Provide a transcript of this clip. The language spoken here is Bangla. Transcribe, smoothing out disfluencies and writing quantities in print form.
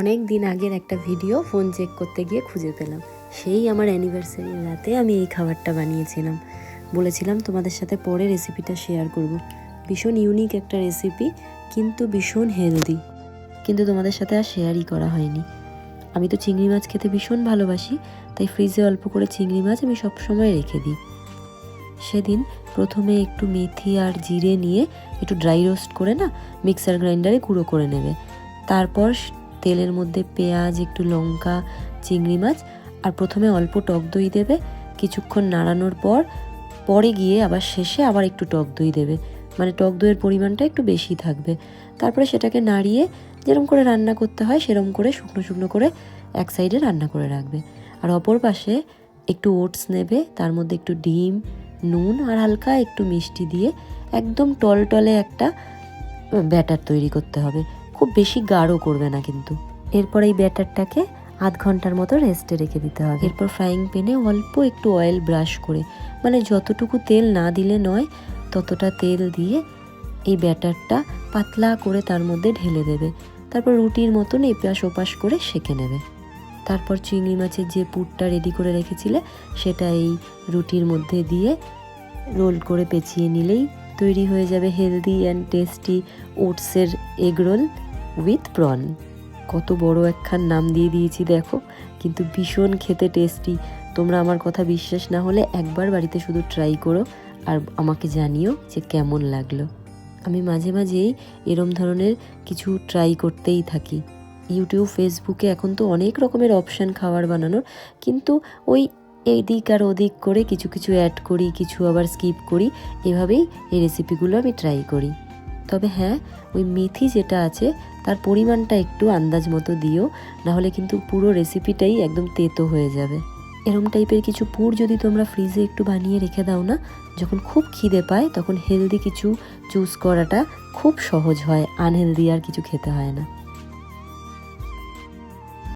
অনেক দিন আগের একটা ভিডিও ফোন চেক করতে গিয়ে খুঁজে পেলাম। সেই আমার অ্যানিভার্সারির রাতে আমি এই খাবারটা বানিয়েছিলাম। বলেছিলাম তোমাদের সাথে পরে রেসিপিটা শেয়ার করব। ভীষণ ইউনিক একটা রেসিপি, কিন্তু ভীষণ হেলদি, কিন্তু তোমাদের সাথে আর শেয়ারই করা হয়নি। আমি তো চিংড়ি মাছ খেতে ভীষণ ভালোবাসি, তাই ফ্রিজে অল্প করে চিংড়ি মাছ আমি সবসময় রেখে দিই। সেদিন প্রথমে একটু মেথি আর জিরে নিয়ে একটু ড্রাই রোস্ট করে মিক্সার গ্রাইন্ডারে গুঁড়ো করে নেবে। তারপর তেলের মধ্যে পেঁয়াজ, একটু লঙ্কা, চিংড়ি মাছ আর প্রথমে অল্প টক দই দেবে। কিছুক্ষণ নাড়ানোর পরে গিয়ে আবার শেষে আবার একটু টক দই দেবে, মানে টক দইয়ের পরিমাণটা একটু বেশি থাকবে। তারপরে সেটাকে নাড়িয়ে যেরকম করে রান্না করতে হয় সেরকম করে শুকনো শুকনো করে এক সাইডে রান্না করে রাখবে। আর অপর পাশে একটু ওটস নেবে, তার মধ্যে একটু ডিম, নুন আর হালকা একটু মিষ্টি দিয়ে একদম টলটলে একটা ব্যাটার তৈরি করতে হবে। খুব বেশি গাঢ় করবে না কিন্তু। এরপর এই ব্যাটারটাকে আধ ঘন্টার মতো রেস্টে রেখে দিতে হবে। এরপর ফ্রাইং প্যানে অল্প একটু অয়েল ব্রাশ করে, মানে যতটুকু তেল না দিলে নয় ততটা তেল দিয়ে এই ব্যাটারটা পাতলা করে তার মধ্যে ঢেলে দেবে। তারপর রুটির মতন এপাশ ওপাশ করে সেঁকে নেবে। তারপর চিংড়ি মাছের যে পুরটা রেডি করে রেখেছিলে সেটা এই রুটির মধ্যে দিয়ে রোল করে পেঁচিয়ে নিলেই তৈরি হয়ে যাবে হেলদি অ্যান্ড টেস্টি ওটসের এগ রোল উইথ প্রন। কত বড় একখান নাম দিয়ে দিয়েছি দেখো, কিন্তু ভীষণ খেতে টেস্টি। তোমরা আমার কথা বিশ্বাস না হলে একবার বাড়িতে শুধু ট্রাই করো আর আমাকে জানিও যে কেমন লাগলো। আমি মাঝে মাঝেই এরম ধরনের কিছু ট্রাই করতেই থাকি। ইউটিউব, ফেসবুকে এখন তো অনেক রকমের অপশান খাবার বানানোর, কিন্তু ওই এদিক আর ওদিক করে কিছু কিছু অ্যাড করি, কিছু আবার স্কিপ করি। এভাবেই এই রেসিপিগুলো আমি ট্রাই করি। তবে হ্যাঁ, ওই মেথি যেটা আছে তার পরিমাণটা একটু আন্দাজ মতো দিও, নাহলে কিন্তু পুরো রেসিপিটাই একদম তেতো হয়ে যাবে। এরম টাইপের কিছু পুর যদি তোমরা ফ্রিজে একটু বানিয়ে রেখে দাও না, যখন খুব খিদে পায় তখন হেলদি কিছু চুজ করাটা খুব সহজ হয়, আনহেলদি আর কিছু খেতে হয় না।